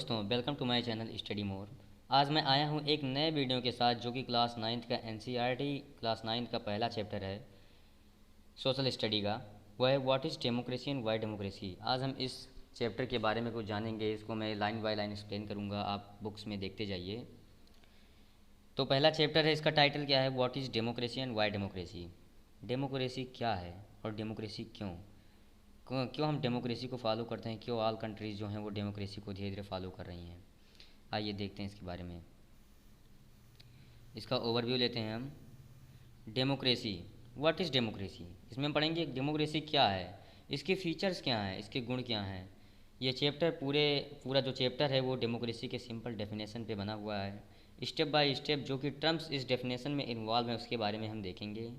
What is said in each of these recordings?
दोस्तों, welcome to my channel study more. आज मैं आया हूँ एक नए वीडियो के साथ जो कि क्लास नाइन्थ का एनसीईआरटी क्लास नाइन्थ का पहला चैप्टर है सोशल स्टडी का। वह है what is democracy and Y democracy. आज हम इस चैप्टर के बारे में कुछ जानेंगे। इसको मैं लाइन बाय लाइन एक्सप्लेन करूँगा, आप बुक्स में देखते जाइए। तो पहला चैप्टर है, इसका टाइटल क्या है, what is democracy and Y democracy. Democracy क्या है और डेमोक्रेसी क्यों क्यों क्यों हम डेमोक्रेसी को फॉलो करते हैं, क्यों ऑल कंट्रीज़ जो हैं वो डेमोक्रेसी को धीरे धीरे फॉलो कर रही हैं। आइए देखते हैं इसके बारे में। इसका ओवरव्यू लेते हैं हम। डेमोक्रेसी, व्हाट इज़ डेमोक्रेसी, इसमें हम पढ़ेंगे डेमोक्रेसी क्या है, इसके फीचर्स क्या हैं, इसके गुण क्या हैं। ये चैप्टर पूरा जो चैप्टर है वो डेमोक्रेसी के सिंपल डेफिनेशन पे बना हुआ है। स्टेप बाय स्टेप जो कि टर्म्स इस डेफिनेशन में इन्वॉल्व है उसके बारे में हम देखेंगे।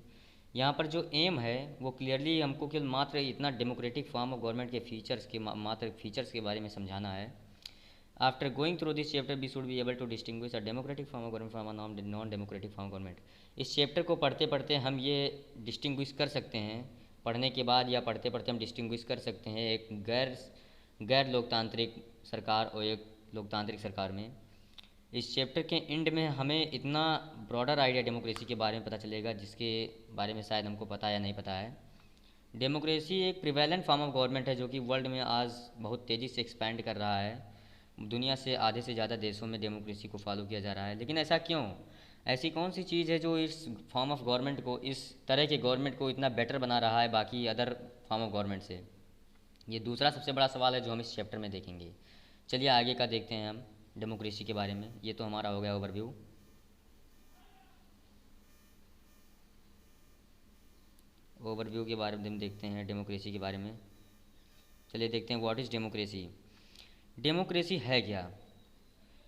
यहाँ पर जो एम है वो क्लियरली हमको केवल मात्र इतना डेमोक्रेटिक फॉर्म ऑफ गवर्नमेंट के फीचर्स के मात्र फीचर्स के बारे में समझाना है। After going through this chapter, we should be able to distinguish a democratic form of government from a non-democratic form of government। इस चैप्टर को पढ़ते पढ़ते हम ये डिस्टिंग्विश कर सकते हैं, पढ़ने के बाद या पढ़ते पढ़ते हम डिस्टिंग्विश कर सकते हैं एक गैर लोकतांत्रिक सरकार और एक लोकतांत्रिक सरकार में। इस चैप्टर के एंड में हमें इतना ब्रॉडर आइडिया डेमोक्रेसी के बारे में पता चलेगा जिसके बारे में शायद हमको पता या नहीं पता है। डेमोक्रेसी एक प्रिवेलेंट फॉर्म ऑफ गवर्नमेंट है जो कि वर्ल्ड में आज बहुत तेज़ी से एक्सपैंड कर रहा है। दुनिया से आधे से ज़्यादा देशों में डेमोक्रेसी को फॉलो किया जा रहा है। लेकिन ऐसा क्यों, ऐसी कौन सी चीज़ है जो इस फॉर्म ऑफ गवर्नमेंट को, इस तरह के गवर्नमेंट को इतना बेटर बना रहा है बाकी अदर फॉर्म ऑफ गवर्नमेंट से। ये दूसरा सबसे बड़ा सवाल है जो हम इस चैप्टर में देखेंगे। चलिए आगे का देखते हैं हम डेमोक्रेसी के बारे में। ये तो हमारा हो गया ओवरव्यू। ओवरव्यू के बारे में हम देखते हैं डेमोक्रेसी के बारे में। चलिए देखते हैं व्हाट इज़ डेमोक्रेसी। डेमोक्रेसी है क्या।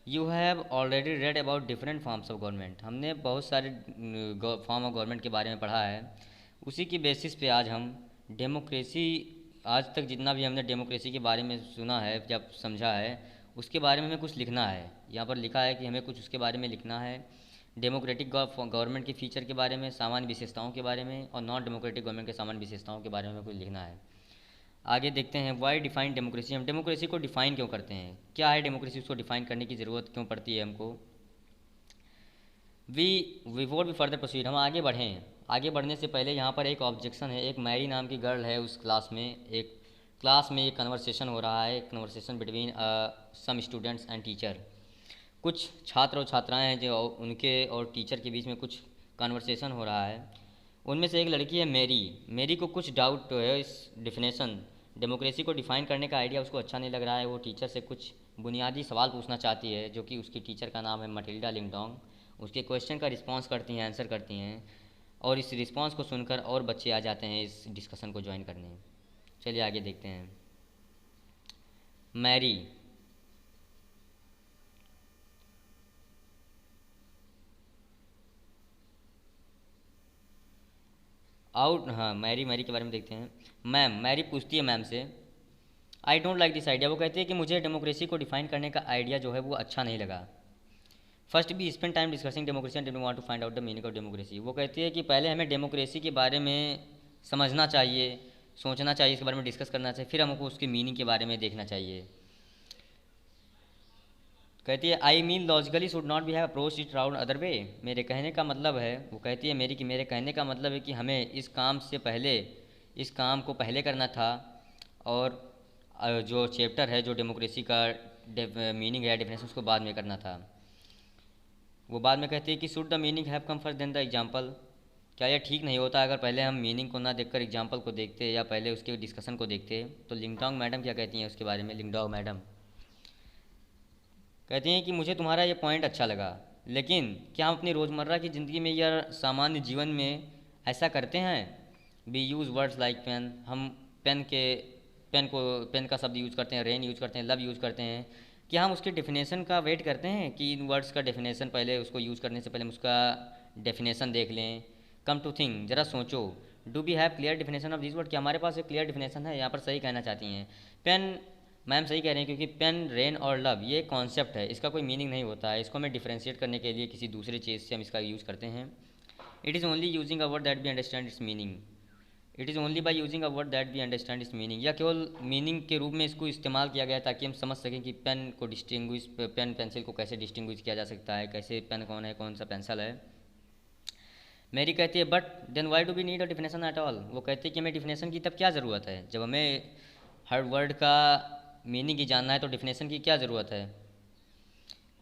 You have already read about different forms of government. हमने बहुत सारे फॉर्म ऑफ गवर्नमेंट के बारे में पढ़ा है, उसी की बेसिस पे आज हम डेमोक्रेसी, आज तक जितना भी हमने डेमोक्रेसी के बारे में सुना है, जब समझा है, उसके बारे में हमें कुछ लिखना है। यहाँ पर लिखा है कि हमें कुछ उसके बारे में लिखना है। डेमोक्रेटिक गवर्नमेंट के फीचर के बारे में, सामान्य विशेषताओं के बारे में, और नॉन डेमोक्रेटिक गवर्नमेंट के सामान्य विशेषताओं के बारे में हमें कुछ लिखना है। आगे देखते हैं वाई डिफाइन डेमोक्रेसी। हम डेमोक्रेसी को डिफाइन क्यों करते हैं, क्या है डेमोक्रेसी, उसको डिफाइन करने की ज़रूरत क्यों पड़ती है हमको। बिफोर वी फर्दर प्रोसीड, हम आगे बढ़ें, आगे बढ़ने से पहले यहाँ पर एक ऑब्जेक्शन है। एक मैरी नाम की गर्ल है, उस क्लास में एक कन्वर्सेशन हो रहा है, conversation between some students and teacher. कुछ छात्र और छात्राएं हैं जो उनके और टीचर के बीच में कुछ कन्वर्सेशन हो रहा है। उनमें से एक लड़की है मैरी। मैरी को कुछ डाउट है इस डिफिनेशन, डेमोक्रेसी को डिफ़ाइन करने का आइडिया उसको अच्छा नहीं लग रहा है। वो टीचर से कुछ बुनियादी सवाल पूछना चाहती है, जो कि उसकी टीचर का नाम है मटिल्डा लिंगडोंग। उसके क्वेश्चन का रिस्पांस करती हैं, आंसर करती हैं, और इस रिस्पांस को सुनकर और बच्चे आ जाते हैं इस डिस्कशन को ज्वाइन करने। चलिए आगे देखते हैं। मैरी, हाँ, मैरी के बारे में देखते हैं। मैरी पूछती है मैम से, I don't like this idea. वो कहती है कि मुझे डेमोक्रेसी को डिफाइन करने का आइडिया जो है वो अच्छा नहीं लगा। First we spend time discussing democracy and want to find out the meaning of democracy. वो कहती है कि पहले हमें डेमोक्रेसी के बारे में समझना चाहिए, सोचना चाहिए, इसके बारे में डिस्कस करना चाहिए, फिर हमको उसकी मीनिंग के बारे में देखना चाहिए। कहती है I mean logically should not be have approach it round other way. मेरे कहने का मतलब है, वो कहती है मेरे कहने का मतलब है कि हमें इस काम को पहले करना था, और जो चैप्टर है, जो डेमोक्रेसी का मीनिंग है, डेफिनेशन, उसको बाद में करना था। वो बाद में कहती है कि should the meaning have come first then the example. क्या यह ठीक नहीं होता अगर पहले हम मीनिंग को ना देखकर एग्जाम्पल को देखते, या पहले उसके डिस्कशन को देखते। तो लिंगडोंग मैडम क्या कहती हैं उसके बारे में। लिंगडोंग मैडम कहती हैं कि मुझे तुम्हारा ये पॉइंट अच्छा लगा, लेकिन क्या हम अपनी रोज़मर्रा की ज़िंदगी में या सामान्य जीवन में ऐसा करते हैं। We use words like pen. हम पेन का शब्द यूज़ करते हैं, रेन यूज़ करते हैं, लव यूज़ करते हैं। क्या हम उसके डेफिनेशन का वेट करते हैं कि इन वर्ड्स का डेफिनेशन, पहले उसको यूज़ करने से पहले हम उसका डेफिनेशन देख लें। कम टू थिंक, ज़रा सोचो, do we have clear definition of this word. क्या हमारे पास एक क्लियर डेफिनेशन है। यहाँ पर सही कहना चाहती हैं पेन, मैम सही कह रहे हैं, क्योंकि पेन, रेन और लव ये कॉन्सेप्ट है, इसका कोई मीनिंग नहीं होता है। इसको हमें डिफ्रेंशिएट करने के लिए किसी दूसरे चीज़ से हम इसका यूज़ करते हैं। It is only using a word that we understand its meaning. It is only by using a word that we understand is meaning, या केवल मीनिंग के रूप में इसको इस्तेमाल किया गया ताकि हम समझ सकें कि पेन को डिस्टिंग्विश, पेन पेंसिल को कैसे डिस्टिंग्विश किया जा सकता है, कैसे पेन कौन है कौन सा पेंसिल है। मेरी कहती है but then why do we need a definition at all, वो कहती है कि हमें डिफिनेशन की तब क्या ज़रूरत है, जब हमें हर वर्ड का मीनिंग ही जानना है तो डिफिनेशन की क्या ज़रूरत है।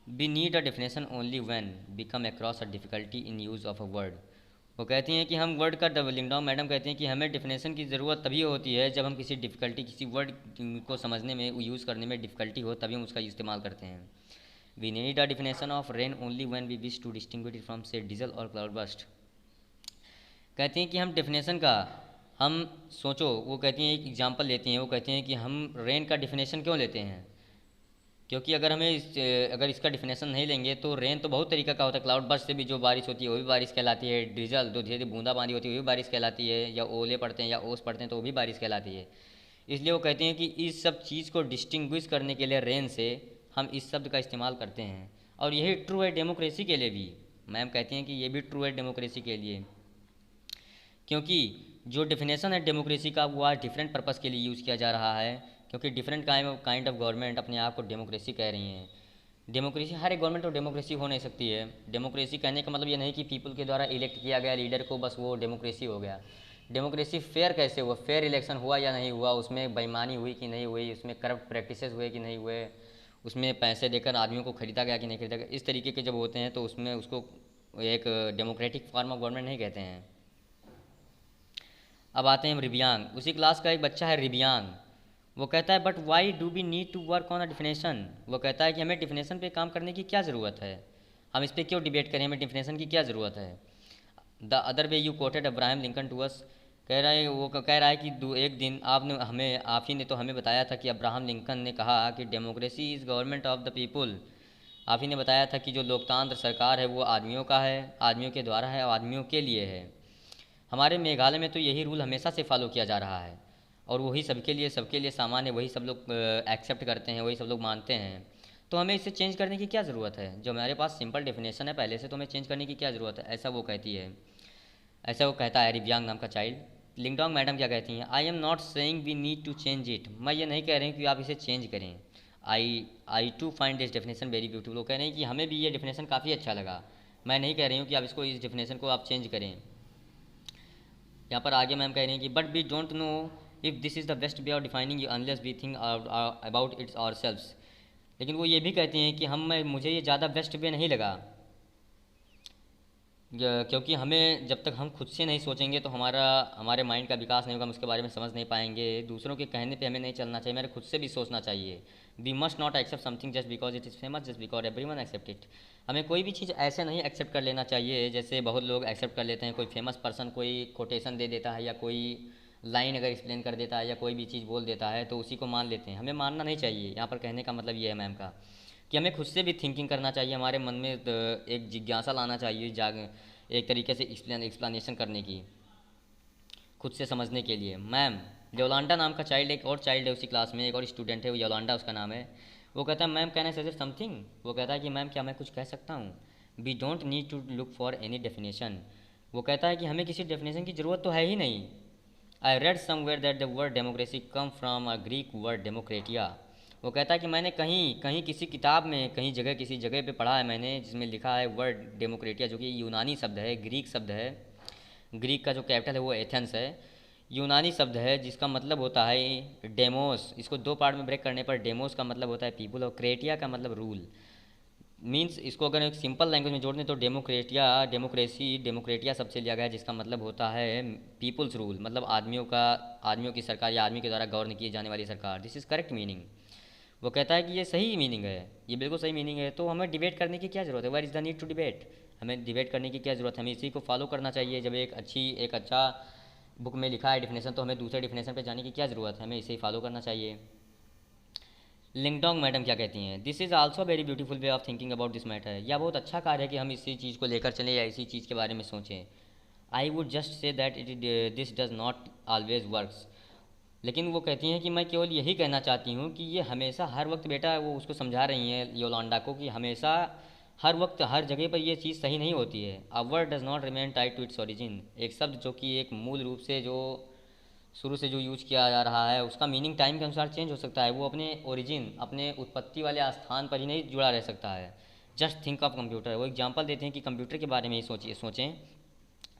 We need a definition only when we come across a difficulty in use of a word, वो कहती हैं कि हम वर्ड का लिंगडॉन मैडम कहती हैं कि हमें डिफिनेशन की ज़रूरत तभी होती है जब हम किसी डिफ़िकल्टी, किसी वर्ड को समझने में, यूज़ करने में डिफ़िकल्टी हो, तभी हम उसका इस्तेमाल करते हैं। We need a definition of rain only when we wish to distinguish it from say drizzle और क्लाउड बस्ट, कहती हैं कि हम डेफिनेशन का, हम सोचो, वो कहती हैं एक एग्जांपल लेती हैं, वो कहती हैं कि हम रेन का डिफिनेशन क्यों लेते हैं, क्योंकि अगर हमें अगर इसका डिफिनेशन नहीं लेंगे तो रेन तो बहुत तरीका का होता है, क्लाउड बर्स्ट से भी जो बारिश होती है वो भी बारिश कहलाती है, ड्रिजल जो धीरे धीरे बूंदाबांदी होती है वो भी बारिश कहलाती है, या ओले पड़ते हैं या ओस पड़ते हैं तो वो भी बारिश कहलाती है। इसलिए वो कहती हैं कि इस सब चीज़ को डिस्टिंग्विश करने के लिए रेन से हम इस शब्द का इस्तेमाल करते हैं, और यही ट्रू है डेमोक्रेसी के लिए भी। मैम कहती हैं कि ये भी ट्रू है डेमोक्रेसी के लिए, क्योंकि जो डेफिनेशन है डेमोक्रेसी का वो आज डिफरेंट पर्पस के लिए यूज़ किया जा रहा है, क्योंकि डिफरेंट काइंड ऑफ गवर्नमेंट अपने आप को डेमोक्रेसी कह रही हैं। डेमोक्रेसी, हर एक गवर्नमेंट तो डेमोक्रेसी हो नहीं सकती है। डेमोक्रेसी कहने का मतलब ये नहीं कि पीपल के द्वारा इलेक्ट किया गया लीडर को बस वो डेमोक्रेसी हो गया। डेमोक्रेसी फेयर कैसे हुआ, फेयर इलेक्शन हुआ या नहीं हुआ, उसमें बेईमानी हुई कि नहीं हुई, उसमें करप्ट प्रैक्टिसेस हुए कि नहीं हुए, उसमें पैसे देकर आदमियों को खरीदा गया कि नहीं खरीदा गया, इस तरीके के जब होते हैं तो उसमें उसको एक डेमोक्रेटिक फॉर्म ऑफ गवर्नमेंट नहीं कहते हैं। अब आते हैं हम रिबियांग, उसी क्लास का एक बच्चा है रिबियांग, वो कहता है but why do we need to work on a definition, वो कहता है कि हमें डिफिनेशन पे काम करने की क्या ज़रूरत है, हम इस पर क्यों डिबेट करें, हमें डिफिनेशन की क्या ज़रूरत है। The other way you quoted Abraham Lincoln to us, कह रहा है, वो कह रहा है कि एक दिन आपने हमें, आप ही ने तो हमें बताया था कि अब्राहम लिंकन ने कहा कि democracy is government of the people, आप ही ने बताया था कि जो लोकतंत्र सरकार है वो आदमियों का है, आदमियों के द्वारा है और आदमियों के लिए है। हमारे मेघालय में तो यही रूल हमेशा से फॉलो किया जा रहा है, और वही सबके लिए सामान्य, वही सब लोग एक्सेप्ट करते हैं, वही सब लोग मानते हैं, तो हमें इसे चेंज करने की क्या ज़रूरत है, जो हमारे पास सिंपल डेफिनेशन है पहले से, तो हमें चेंज करने की क्या ज़रूरत है, ऐसा वो कहती है, ऐसा वो कहता है रिव्यांग नाम का चाइल्ड। लिंगडोंग मैडम क्या कहती हैं, I am not saying we need to change it, मैं ये नहीं कह रही हूँ कि आप इसे चेंज करें। I to find this definition very beautiful, वो कह रहे हैं कि हमें भी ये डेफिनेशन काफ़ी अच्छा लगा, मैं नहीं कह रही हूँ कि आप इसको, इस डेफिनेशन को आप चेंज करें। यहाँ पर आगे मैम कह रही हैं कि but we don't know if this is the best way of defining you unless we think about its our selves, लेकिन वो ये भी कहती हैं कि मुझे ये ज़्यादा बेस्ट वे नहीं लगा, क्योंकि हमें जब तक हम खुद से नहीं सोचेंगे तो हमारे माइंड का विकास नहीं होगा, हम उसके बारे में समझ नहीं पाएंगे। दूसरों के कहने पे हमें नहीं चलना चाहिए, हमें खुद से भी सोचना चाहिए। We must not accept something just because it is famous, just because everyone accept it, हमें कोई भी चीज़ ऐसे नहीं एक्सेप्ट कर लेना चाहिए जैसे बहुत लोग एक्सेप्ट कर लेते हैं। कोई फेमस पर्सन कोई कोटेशन दे देता है या कोई लाइन अगर एक्सप्लेन कर देता है या कोई भी चीज़ बोल देता है तो उसी को मान लेते हैं, हमें मानना नहीं चाहिए। यहाँ पर कहने का मतलब ये है मैम का कि हमें खुद से भी थिंकिंग करना चाहिए, हमारे मन में एक जिज्ञासा लाना चाहिए, एक तरीके से एक्सप्लेनेशन करने की, खुद से समझने के लिए। मैम योलांडा नाम का चाइल्ड, एक और चाइल्ड है उसी क्लास में, एक और स्टूडेंट है, वो योलांडा उसका नाम है, वो कहता है ma'am can I suggest something, वो कहता है कि मैम क्या मैं कुछ कह सकता हूँ। We don't need to look for any definition, वो कहता है कि हमें किसी डेफिनेशन की ज़रूरत तो है ही नहीं। I read somewhere that the word democracy come from a Greek word demokratia, वो कहता है कि मैंने कहीं कहीं किसी किताब में कहीं जगह किसी जगह पे पढ़ा है मैंने, जिसमें लिखा है वर्ड डेमोक्रेटिया, जो कि यूनानी शब्द है, ग्रीक शब्द है, ग्रीक का जो कैपिटल है वो एथेंस है, यूनानी शब्द है जिसका मतलब होता है डेमोस। इसको दो पार्ट में ब्रेक करने पर डेमोस का मतलब होता है पीपुल और क्रेटिया का मतलब रूल। मीन्स इसको अगर एक सिंपल लैंग्वेज में जोड़ दें तो डेमोक्रेटिया, डेमोक्रेसी डेमोक्रेटिया सबसे लिया गया है, जिसका मतलब होता है पीपुल्स रूल, मतलब आदमियों की सरकार या आदमी के द्वारा गवर्न किए जाने वाली सरकार। This is correct meaning. वो कहता है कि ये सही मीनिंग है, ये बिल्कुल सही मीनिंग है, तो हमें डिबेट करने की क्या ज़रूरत है, where is the need to debate, हमें डिबेट करने की क्या ज़रूरत है, हमें इसी को फॉलो करना चाहिए। जब एक अच्छा बुक में लिखा है डिफिनेशन तो हमें दूसरे डिफिनेशन पे जाने की क्या ज़रूरत है, हमें इसे ही फॉलो करना चाहिए। लिंगडोंग मैडम क्या कहती हैं, this is also very beautiful way of thinking about this matter, या बहुत अच्छा कार्य है कि हम इसी चीज़ को लेकर चलें या इसी चीज़ के बारे में सोचें। I would just say that this does not always works, लेकिन वो कहती हैं कि मैं केवल यही कहना चाहती हूँ कि ये हमेशा हर वक्त, बेटा वो उसको समझा रही हैं योलांडा को कि हमेशा हर वक्त हर जगह पर ये चीज़ सही नहीं होती है। A word does not remain tied to its origin, एक शब्द जो कि एक मूल रूप से जो शुरू से जो यूज किया जा रहा है उसका मीनिंग टाइम के अनुसार चेंज हो सकता है, वो अपने ओरिजिन, अपने उत्पत्ति वाले स्थान पर ही नहीं जुड़ा रह सकता है। जस्ट थिंक ऑफ कंप्यूटर, वो एग्जांपल देते हैं कि कंप्यूटर के बारे में ही सोचें।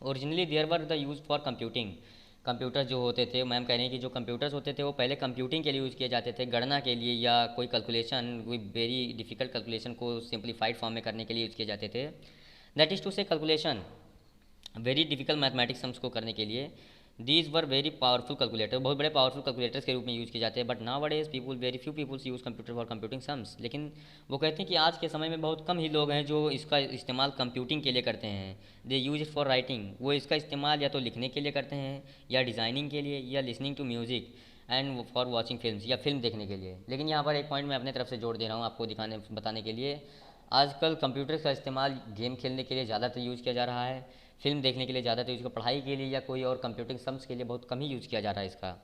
Originally there were the use for computing. Computer जो होते थे, मैम कह रही हैं कि जो कंप्यूटर्स होते थे वो पहले कंप्यूटिंग के लिए यूज़ किए जाते थे, गणना के लिए या कोई कैलकुलेशन, कोई वेरी डिफिकल्ट कैलकुलेशन को सिंप्लीफाइड फॉर्म में करने के लिए यूज़ किए जाते थे। दैट इज़ टू से calculation, very difficult mathematics sums को करने के लिए। These were very powerful calculator, बहुत बड़े पावरफुल कैलकुलेटर्स के रूप में यूज़ किए जाते हैं। But nowadays people, very few peoples use computer for computing sums. लेकिन वो कहते हैं कि आज के समय में बहुत कम ही लोग हैं जो इसका इस्तेमाल कंप्यूटिंग के लिए करते हैं। दे यूज इट फॉर राइटिंग, वो इसका इस्तेमाल या तो लिखने के लिए करते हैं, या डिज़ाइनिंग के लिए, या listening to music, and for watching films, या फिल्म देखने के लिए। लेकिन यहाँ पर एक पॉइंट मैं अपने तरफ से जोड़ दे रहा हूँ आपको बताने के लिए। आजकल कंप्यूटर का इस्तेमाल गेम खेलने के लिए ज़्यादातर यूज़ किया जा रहा है, फिल्म देखने के लिए ज़्यादातर यूज़, पढ़ाई के लिए या कोई और कंप्यूटिंग सम्स के लिए बहुत कम ही यूज़ किया जा रहा है इसका।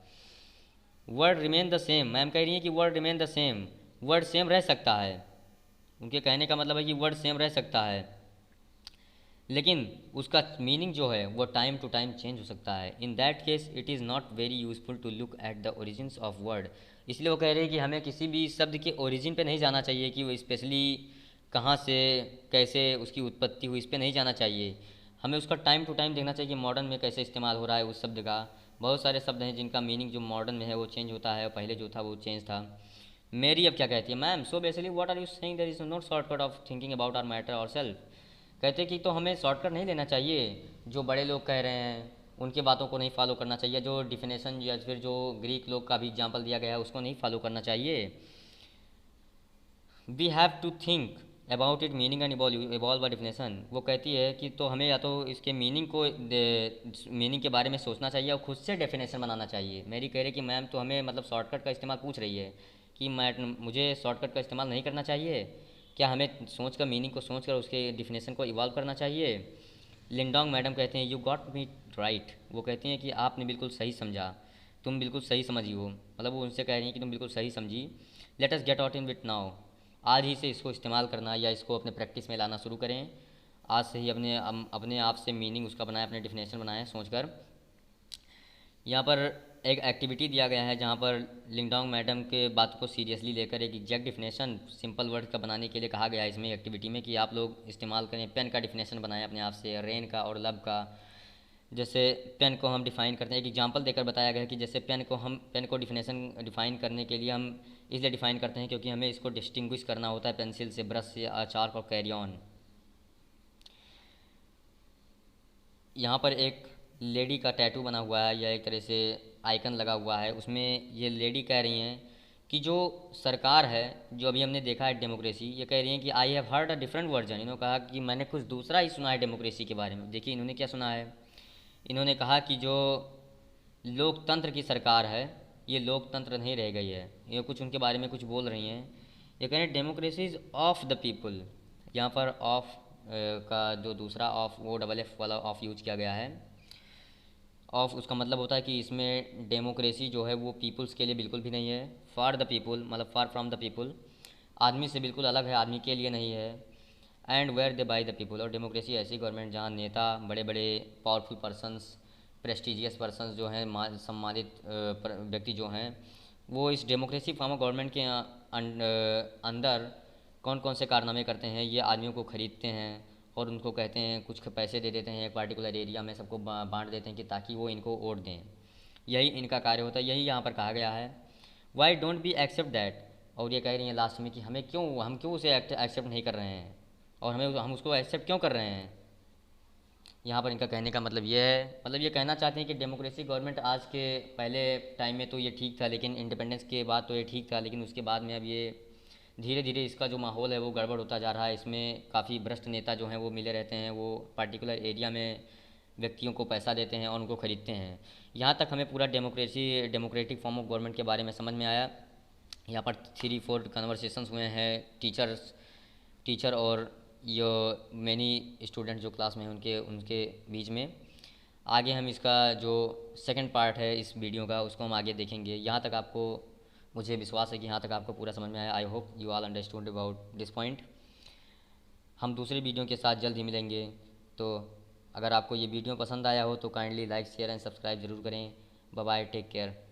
Word remain the same, ma'am कह रही है कि word remain the same, word same रह सकता है। उनके कहने का मतलब है कि वर्ड सेम रह सकता है, लेकिन उसका मीनिंग जो है वो टाइम टू टाइम चेंज हो सकता है। In that case it is not very useful to look at the origins of word. इसलिए वो कह रहे हैं कि हमें किसी भी शब्द के ओरिजिन पे नहीं जाना चाहिए कि वो स्पेशली कहाँ से, कैसे उसकी उत्पत्ति हुई, इस पर नहीं जाना चाहिए। हमें उसका टाइम टू टाइम देखना चाहिए कि मॉडर्न में कैसे इस्तेमाल हो रहा है उस शब्द का। बहुत सारे शब्द हैं जिनका मीनिंग जो मॉडर्न में है वो चेंज होता है, पहले जो था वो चेंज था। मेरी अब क्या कहती है, ma'am so basically what are you saying, there is not shortcut of thinking about our matter और सेल्फ। कहते कि तो हमें शॉर्टकट नहीं लेना चाहिए, जो बड़े लोग कह रहे हैं उनकी बातों को नहीं फॉलो करना चाहिए, जो डिफिनेशन या फिर जो ग्रीक लोग का भी एग्जाम्पल दिया गया है उसको नहीं फॉलो करना चाहिए। We have to think about it meaning and evolve definition. वो कहती है कि तो हमें या तो इसके मीनिंग के बारे में सोचना चाहिए और खुद से डेफिनेशन बनाना चाहिए। मेरी कह रही कि मैम तो हमें मतलब शॉर्टकट का इस्तेमाल पूछ रही है कि मैं मुझे शॉर्टकट का इस्तेमाल नहीं करना चाहिए क्या, हमें सोच कर मीनिंग को सोच कर उसके डिफिनेशन को इवॉल्व करना चाहिए। लिंडोंग मैडम कहते हैं यू गॉट मी राइट, वो कहती हैं कि आपने बिल्कुल सही समझा, तुम बिल्कुल सही समझी हो, मतलब वो उनसे कह रही हैं कि तुम बिल्कुल सही समझी। Let us get out in with now, आज ही से इसको इस्तेमाल करना या इसको अपने प्रैक्टिस में लाना शुरू करें। आज से ही अपने आप से मीनिंग उसका बनाएं, अपने डिफिनेशन बनाएं सोचकर। यहाँ पर एक एक्टिविटी दिया गया है जहाँ पर लिंगडोंग मैडम के बात को सीरियसली लेकर एक एग्जैक्ट डिफिनेशन सिंपल वर्ड का बनाने के लिए कहा गया है इसमें एक्टिविटी में, कि आप लोग इस्तेमाल करें, पेन का डिफिनेशन बनाएं अपने आप से, रेन का और लब का। जैसे पेन को हम डिफ़ाइन करते हैं, एक एग्जांपल देकर बताया गया है कि जैसे पेन को डिफ़ाइन करने के लिए हम इसलिए डिफ़ाइन करते हैं क्योंकि हमें इसको डिस्टिंग्विश करना होता है पेंसिल से, ब्रश से, चार्क और कैरी ऑन। यहाँ पर एक लेडी का टैटू बना हुआ है या एक तरह से आइकन लगा हुआ है, उसमें ये लेडी कह रही हैं कि जो सरकार है, जो अभी हमने देखा है डेमोक्रेसी, ये कह रही हैं कि I have heard a different version. इन्होंने कहा कि मैंने कुछ दूसरा ही सुना है डेमोक्रेसी के बारे में। देखिए इन्होंने क्या सुना है, इन्होंने कहा कि जो लोकतंत्र की सरकार है ये लोकतंत्र नहीं रह गई है। ये कुछ उनके बारे में कुछ बोल रही हैं। ये कह रहे हैं democracy is of the people, यहाँ पर ऑफ का जो दूसरा ऑफ वो डबल एफ वाला ऑफ यूज किया गया है। ऑफ उसका मतलब होता है कि इसमें डेमोक्रेसी जो है वो पीपल्स के लिए बिल्कुल भी नहीं है। फॉर द पीपल मतलब फार फ्रॉम द पीपल, आदमी से बिल्कुल अलग है, आदमी के लिए नहीं है। And where they by the people, और डेमोक्रेसी ऐसी गवर्नमेंट जहाँ नेता, बड़े बड़े पावरफुल पर्सनस, प्रेस्टिजियस पर्सनस जो हैं, सम्मानित व्यक्ति जो हैं, वो इस डेमोक्रेसी फॉर्म ऑफ गवर्नमेंट के अंदर कौन कौन से कारनामे करते हैं, ये आदमियों को खरीदते हैं और उनको कहते हैं, कुछ पैसे दे देते हैं, एक पार्टिकुलर एरिया में सबको बांट देते हैं कि ताकि वो इनको वोट दें। यही इनका कार्य होता है, यही यहाँ पर कहा गया है। Why don't be accept that, और ये कह रही हैं लास्ट में कि हम क्यों उसे एक्सेप्ट नहीं कर रहे हैं और हम उसको एक्सेप्ट क्यों कर रहे हैं। यहाँ पर इनका कहने का मतलब ये है, मतलब ये कहना चाहते हैं कि डेमोक्रेसी गवर्नमेंट आज के पहले टाइम में तो ये ठीक था, लेकिन इंडिपेंडेंस के बाद तो ये ठीक था, लेकिन उसके बाद में अब ये धीरे धीरे इसका जो माहौल है वो गड़बड़ होता जा रहा है। इसमें काफ़ी भ्रष्ट नेता जो हैं वो मिले रहते हैं, वो पार्टिकुलर एरिया में व्यक्तियों को पैसा देते हैं और उनको खरीदते हैं। यहाँ तक हमें पूरा डेमोक्रेटिक फॉर्म ऑफ गवर्नमेंट के बारे में समझ में आया। यहाँ पर 3-4 कन्वर्सेशंस हुए हैं टीचर और यो मैनी स्टूडेंट जो क्लास में हैं उनके उनके बीच में। आगे हम इसका जो सेकंड पार्ट है इस वीडियो का उसको हम आगे देखेंगे। यहाँ तक आपको, मुझे विश्वास है कि यहाँ तक आपको पूरा समझ में आया। I hope you all understood about this point. हम दूसरे वीडियो के साथ जल्द ही मिलेंगे। तो अगर आपको ये वीडियो पसंद आया हो तो kindly like share and subscribe ज़रूर करें। Bye bye, take care.